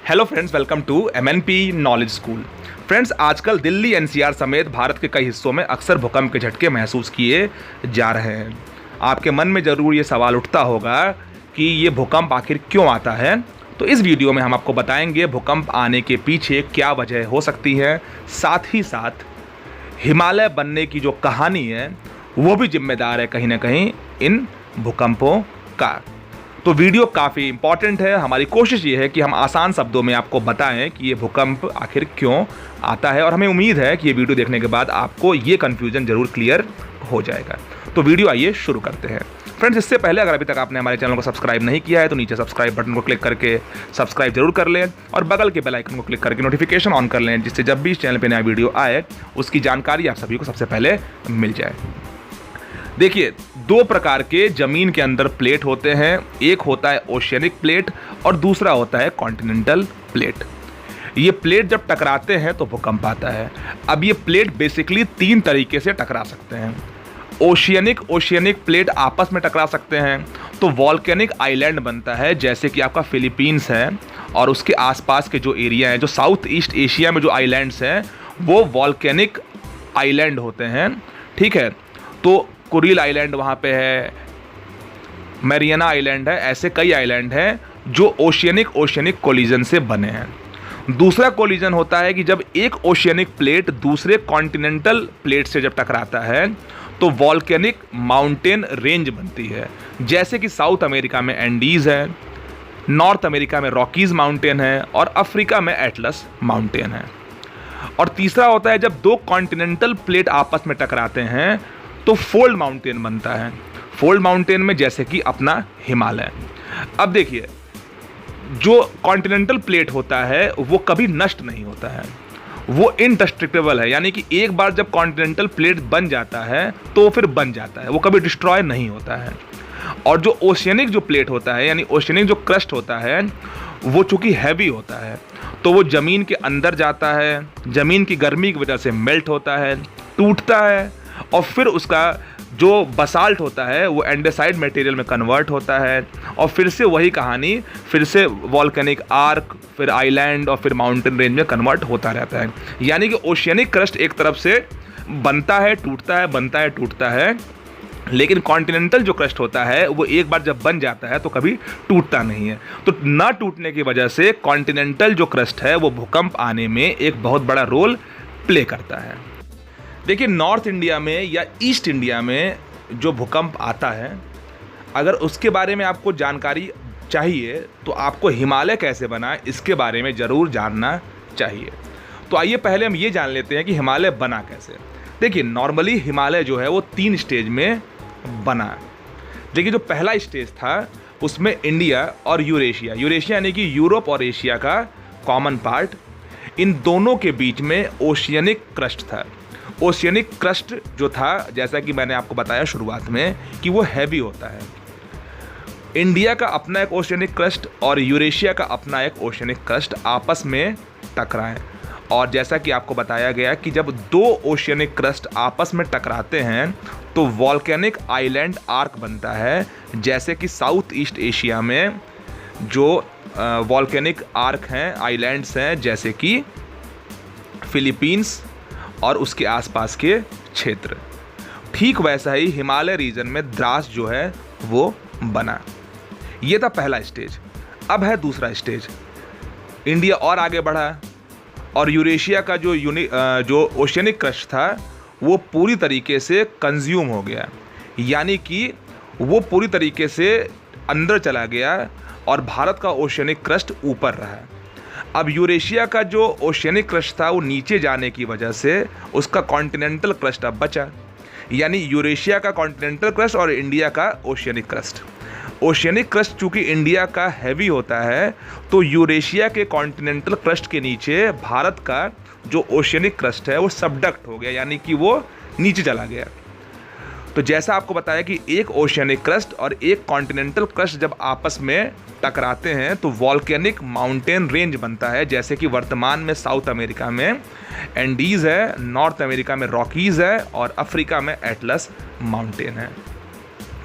Hello friends, welcome to MNP knowledge school. Friends, आजकल Delhi NCR समेत भारत के कई हिस्सों में अक्सर भूकंप के झटके महसूस किए जा रहे हैं। आपके मन में ज़रूर ये सवाल उठता होगा कि ये भूकंप आखिर क्यों आता है। तो इस वीडियो में हम आपको बताएंगे भूकंप आने के पीछे क्या वजह हो सकती है, साथ ही साथ हिमालय बनने की जो कहानी है वो भी जिम्मेदार है कहीं ना कहीं इन भूकंपों का। तो वीडियो काफ़ी इंपॉर्टेंट है। हमारी कोशिश ये है कि हम आसान शब्दों में आपको बताएं कि ये भूकंप आखिर क्यों आता है, और हमें उम्मीद है कि ये वीडियो देखने के बाद आपको ये कन्फ्यूज़न ज़रूर क्लियर हो जाएगा। तो वीडियो आइए शुरू करते हैं। फ्रेंड्स, इससे पहले अगर अभी तक आपने हमारे चैनल को सब्सक्राइब नहीं किया है तो नीचे सब्सक्राइब बटन को क्लिक करके सब्सक्राइब जरूर कर लें और बगल के बेल आइकन को क्लिक करके नोटिफिकेशन ऑन कर लें, जिससे जब भी इस चैनल पर नया वीडियो आए उसकी जानकारी आप सभी को सबसे पहले मिल जाए। देखिए, दो प्रकार के ज़मीन के अंदर प्लेट होते हैं। एक होता है ओशियनिक प्लेट और दूसरा होता है कॉन्टिनेंटल प्लेट। ये प्लेट जब टकराते हैं तो भूकंप आता है। अब ये प्लेट बेसिकली तीन तरीके से टकरा सकते हैं। ओशियनिक प्लेट आपस में टकरा सकते हैं तो वॉल्केनिक आइलैंड बनता है, जैसे कि आपका फिलीपींस है और उसके आसपास के जो एरिया हैं, जो साउथ ईस्ट एशिया में जो आइलैंड्स हैं वो वॉल्केनिक आइलैंड होते हैं। ठीक है, तो कुरिल आइलैंड वहाँ पे है, मैरियाना आइलैंड है, ऐसे कई आइलैंड हैं जो ओशियनिक कोलिजन से बने हैं। दूसरा कोलिजन होता है कि जब एक ओशियनिक प्लेट दूसरे कॉन्टिनेंटल प्लेट से जब टकराता है तो वॉल्केनिक माउंटेन रेंज बनती है, जैसे कि साउथ अमेरिका में एंडीज़ है, नॉर्थ अमेरिका में रॉकीज़ माउंटेन है और अफ्रीका में एटलस माउंटेन है। और तीसरा होता है जब दो कॉन्टिनेंटल प्लेट आपस में टकराते हैं तो फोल्ड माउंटेन बनता है। फोल्ड माउंटेन में जैसे कि अपना हिमालय। अब देखिए, जो कॉन्टिनेंटल प्लेट होता है वो कभी नष्ट नहीं होता है, वो इनडिस्ट्रक्टिबल है, यानी कि एक बार जब कॉन्टिनेंटल प्लेट बन जाता है तो फिर बन जाता है, वो कभी डिस्ट्रॉय नहीं होता है। और जो ओशियनिक जो प्लेट होता है, यानी ओशियनिक जो क्रस्ट होता है, वो चूँकि हैवी होता है तो वो ज़मीन के अंदर जाता है, ज़मीन की गर्मी की वजह से मेल्ट होता है, टूटता है और फिर उसका जो बसाल्ट होता है वो एंडेसाइड मटेरियल में कन्वर्ट होता है और फिर से वही कहानी, फिर से वॉल्केनिक आर्क, फिर आइलैंड और फिर माउंटेन रेंज में कन्वर्ट होता रहता है। यानी कि ओशियनिक क्रस्ट एक तरफ से बनता है, टूटता है, बनता है, टूटता है, लेकिन कॉन्टिनेंटल जो क्रस्ट होता है वो एक बार जब बन जाता है तो कभी टूटता नहीं है। तो ना टूटने की वजह से कॉन्टिनेंटल जो क्रस्ट है वो भूकंप आने में एक बहुत बड़ा रोल प्ले करता है। देखिए, नॉर्थ इंडिया में या ईस्ट इंडिया में जो भूकंप आता है, अगर उसके बारे में आपको जानकारी चाहिए तो आपको हिमालय कैसे बना इसके बारे में ज़रूर जानना चाहिए। तो आइए पहले हम ये जान लेते हैं कि हिमालय बना कैसे। देखिए, नॉर्मली हिमालय जो है वो 3 स्टेज में बना। देखिए, जो पहला स्टेज था उसमें इंडिया और यूरेशिया यानी कि यूरोप और एशिया का कॉमन पार्ट, इन दोनों के बीच में ओशियनिक क्रस्ट था। ओशियनिक क्रस्ट जो था, जैसा कि मैंने आपको बताया शुरुआत में, कि वो हैवी होता है। इंडिया का अपना एक ओशियनिक क्रस्ट और यूरेशिया का अपना एक ओशियनिक क्रस्ट आपस में टकराएं, और जैसा कि आपको बताया गया कि जब दो ओशियनिक क्रस्ट आपस में टकराते हैं तो वॉल्केनिक आइलैंड आर्क बनता है, जैसे कि साउथ ईस्ट एशिया में जो वॉल्केनिक आर्क हैं, आइलैंड्स हैं, जैसे कि फिलीपींस और उसके आसपास के क्षेत्र। ठीक वैसा ही हिमालय रीजन में द्रास जो है वो बना। ये था पहला स्टेज। अब है दूसरा स्टेज। इंडिया और आगे बढ़ा और यूरेशिया का जो ओशियनिक क्रस्ट था वो पूरी तरीके से कंज्यूम हो गया, यानी कि वो पूरी तरीके से अंदर चला गया और भारत का ओशियनिक क्रस्ट ऊपर रहा। अब यूरेशिया का जो ओशियनिक क्रस्ट था वो नीचे जाने की वजह से उसका कॉन्टिनेंटल क्रस्ट अब बचा, यानी यूरेशिया का कॉन्टिनेंटल क्रस्ट और इंडिया का ओशियनिक क्रस्ट। ओशियनिक क्रस्ट चूँकि इंडिया का हैवी होता है तो यूरेशिया के कॉन्टिनेंटल क्रस्ट के नीचे भारत का जो ओशियनिक क्रस्ट है वो सबडक्ट हो गया, यानी कि वो नीचे चला गया। तो जैसा आपको बताया कि एक ओशियनिक क्रस्ट और एक कॉन्टिनेंटल क्रस्ट जब आपस में टकराते हैं तो वॉल्केनिक माउंटेन रेंज बनता है, जैसे कि वर्तमान में साउथ अमेरिका में एंडीज़ है, नॉर्थ अमेरिका में रॉकीज़ है और अफ्रीका में एटलस माउंटेन है।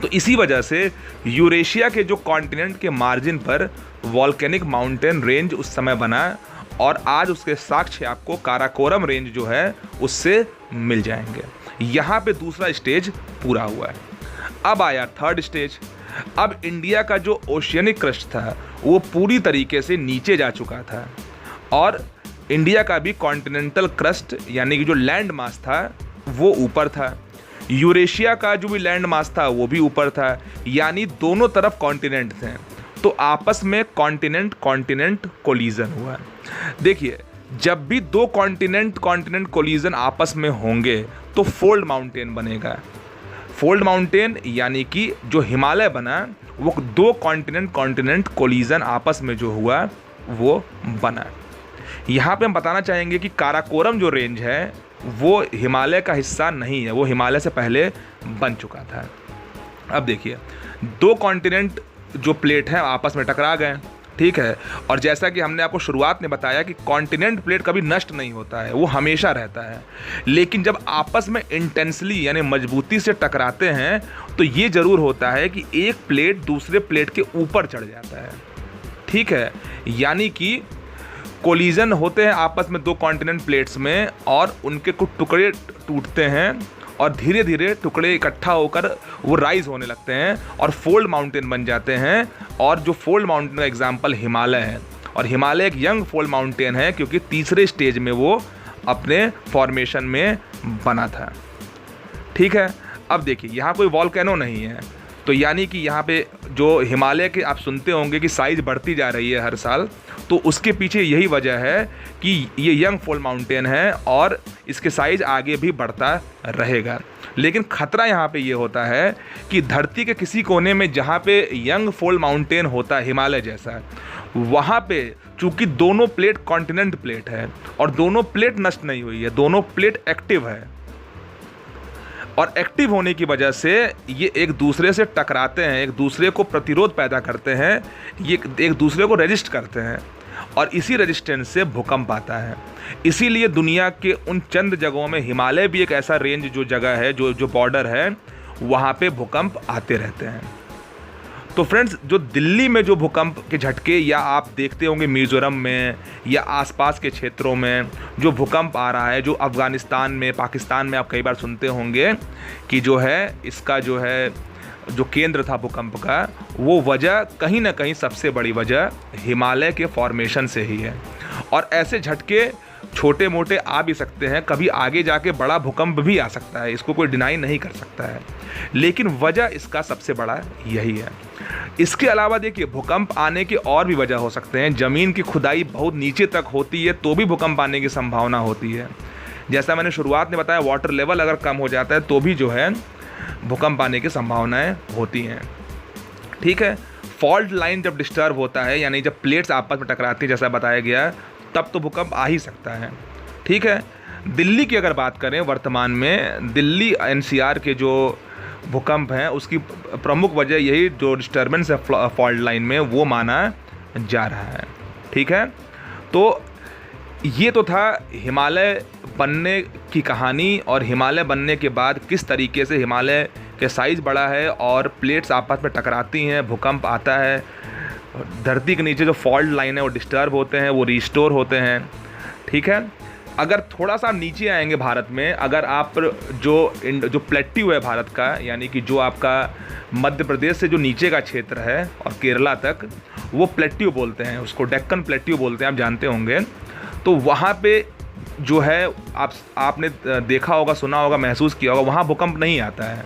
तो इसी वजह से यूरेशिया के जो कॉन्टिनेंट के मार्जिन पर वॉल्केनिक माउंटेन रेंज उस समय बना और आज उसके साक्ष्य आपको काराकोरम रेंज जो है उससे मिल जाएंगे। यहाँ पे दूसरा स्टेज पूरा हुआ है। अब आया थर्ड स्टेज। अब इंडिया का जो ओशियनिक क्रस्ट था वो पूरी तरीके से नीचे जा चुका था और इंडिया का भी कॉन्टिनेंटल क्रस्ट यानी कि जो लैंड मास था वो ऊपर था। यूरेशिया का जो भी लैंड मास था वो भी ऊपर था, यानी दोनों तरफ कॉन्टिनेंट थे। तो आपस में कॉन्टिनेंट कोलिजन हुआ। देखिए, जब भी दो कॉन्टिनेंट कोलिजन आपस में होंगे तो फोल्ड माउंटेन बनेगा। फोल्ड माउंटेन यानी कि जो हिमालय बना वो दो कॉन्टिनेंट कोलिजन आपस में जो हुआ वो बना। यहाँ पे हम बताना चाहेंगे कि काराकोरम जो रेंज है वो हिमालय का हिस्सा नहीं है, वो हिमालय से पहले बन चुका था। अब देखिए, दो कॉन्टिनेंट जो प्लेट हैं आपस में टकरा गए, ठीक है। और जैसा कि हमने आपको शुरुआत में बताया कि कॉन्टिनेंट प्लेट कभी नष्ट नहीं होता है, वो हमेशा रहता है। लेकिन जब आपस में इंटेंसली यानी मजबूती से टकराते हैं तो ये ज़रूर होता है कि एक प्लेट दूसरे प्लेट के ऊपर चढ़ जाता है, ठीक है। यानी कि कोलिजन होते हैं आपस में दो कॉन्टिनेंट प्लेट्स में और उनके कुछ टुकड़े टूटते हैं और धीरे धीरे टुकड़े इकट्ठा होकर वो राइज होने लगते हैं और फोल्ड माउंटेन बन जाते हैं। और जो फोल्ड माउंटेन का एग्जांपल हिमालय है, और हिमालय एक यंग फोल्ड माउंटेन है क्योंकि तीसरे स्टेज में वो अपने फॉर्मेशन में बना था, ठीक है। अब देखिए, यहाँ कोई वॉल्केनो नहीं है, तो यानी कि यहाँ पे जो हिमालय के आप सुनते होंगे कि साइज़ बढ़ती जा रही है हर साल, तो उसके पीछे यही वजह है कि ये यंग फोल्ड माउंटेन है और इसके साइज़ आगे भी बढ़ता रहेगा। लेकिन ख़तरा यहाँ पे ये होता है कि धरती के किसी कोने में जहाँ पे यंग फोल्ड माउंटेन होता है हिमालय जैसा, वहाँ पे चूँकि दोनों प्लेट कॉन्टिनेंट प्लेट है और दोनों प्लेट नष्ट नहीं हुई है, दोनों प्लेट एक्टिव है और एक्टिव होने की वजह से ये एक दूसरे से टकराते हैं, एक दूसरे को प्रतिरोध पैदा करते हैं, ये एक दूसरे को रेजिस्ट करते हैं और इसी रेजिस्टेंस से भूकंप आता है। इसीलिए दुनिया के उन चंद जगहों में हिमालय भी एक ऐसा रेंज जो जगह है, जो बॉर्डर है, वहाँ पे भूकंप आते रहते हैं। तो फ्रेंड्स, जो दिल्ली में जो भूकंप के झटके या आप देखते होंगे मिज़ोरम में या आसपास के क्षेत्रों में जो भूकंप आ रहा है, जो अफ़गानिस्तान में, पाकिस्तान में आप कई बार सुनते होंगे कि जो है इसका जो केंद्र था भूकंप का, वो वजह कहीं ना कहीं सबसे बड़ी वजह हिमालय के फॉर्मेशन से ही है। और ऐसे झटके छोटे मोटे आ भी सकते हैं, कभी आगे जाके बड़ा भूकंप भी आ सकता है, इसको कोई डिनाई नहीं कर सकता है, लेकिन वजह इसका सबसे बड़ा यही है। इसके अलावा देखिए, भूकंप आने के और भी वजह हो सकते हैं। ज़मीन की खुदाई बहुत नीचे तक होती है तो भी भूकंप आने की संभावना होती है। जैसा मैंने शुरुआत में बताया, वाटर लेवल अगर कम हो जाता है तो भी जो है भूकंप आने की संभावनाएं होती हैं, ठीक है। फॉल्ट लाइन जब डिस्टर्ब होता है, यानी जब प्लेट्स आपस में टकराती हैं जैसा बताया गया, तब तो भूकंप आ ही सकता है, ठीक है। दिल्ली की अगर बात करें, वर्तमान में दिल्ली एनसीआर के जो भूकंप हैं उसकी प्रमुख वजह यही जो डिस्टर्बेंस है फॉल्ट लाइन में वो माना जा रहा है, ठीक है। तो ये तो था हिमालय बनने की कहानी और हिमालय बनने के बाद किस तरीके से हिमालय के साइज़ बढ़ा है और प्लेट्स आपस में टकराती हैं, भूकंप आता है, धरती के नीचे जो फॉल्ट लाइन है वो डिस्टर्ब होते हैं, वो रिस्टोर होते हैं, ठीक है। अगर थोड़ा सा नीचे आएंगे भारत में, अगर आप जो प्लेट्यू है भारत का, यानी कि जो आपका मध्य प्रदेश से जो नीचे का क्षेत्र है और केरला तक, वो प्लेट्यू बोलते हैं, उसको डेक्कन प्लेट्यू बोलते हैं, आप जानते होंगे। तो वहाँ पे जो है आपने देखा होगा, सुना होगा, महसूस किया होगा, वहाँ भूकंप नहीं आता है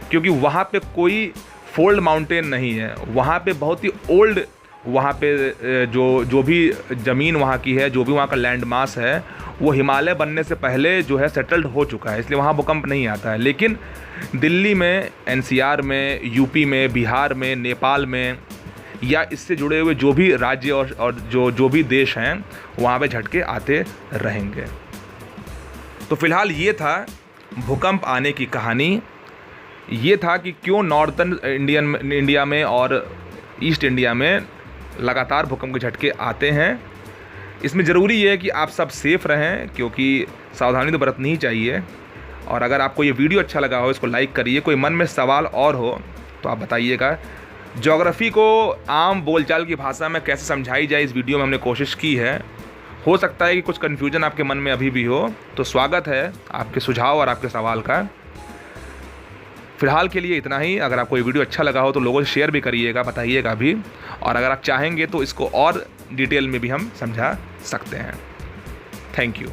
क्योंकि वहाँ पे कोई फोल्ड माउंटेन नहीं है। वहाँ पे बहुत ही ओल्ड, वहाँ पे जो भी ज़मीन वहाँ की है, जो भी वहाँ का लैंड मास है, वो हिमालय बनने से पहले जो है सेटल्ड हो चुका है, इसलिए वहाँ भूकंप नहीं आता है। लेकिन दिल्ली में, एनसीआर में, यूपी में, बिहार में, नेपाल में या इससे जुड़े हुए जो भी राज्य और जो भी देश हैं, वहाँ पे झटके आते रहेंगे। तो फिलहाल ये था भूकंप आने की कहानी। ये था कि क्यों नॉर्थन इंडिया में और ईस्ट इंडिया में लगातार भूकंप के झटके आते हैं। इसमें ज़रूरी ये है कि आप सब सेफ़ रहें, क्योंकि सावधानी तो बरतनी ही चाहिए। और अगर आपको ये वीडियो अच्छा लगा हो, इसको लाइक करिए। कोई मन में सवाल और हो तो आप बताइएगा। ज्योग्राफी को आम बोलचाल की भाषा में कैसे समझाई जाए, इस वीडियो में हमने कोशिश की है। हो सकता है कि कुछ कन्फ्यूजन आपके मन में अभी भी हो, तो स्वागत है आपके सुझाव और आपके सवाल का। फ़िलहाल के लिए इतना ही। अगर आपको ये वीडियो अच्छा लगा हो तो लोगों से शेयर भी करिएगा, बताइएगा भी, और अगर आप चाहेंगे तो इसको और डिटेल में भी हम समझा सकते हैं। Thank you.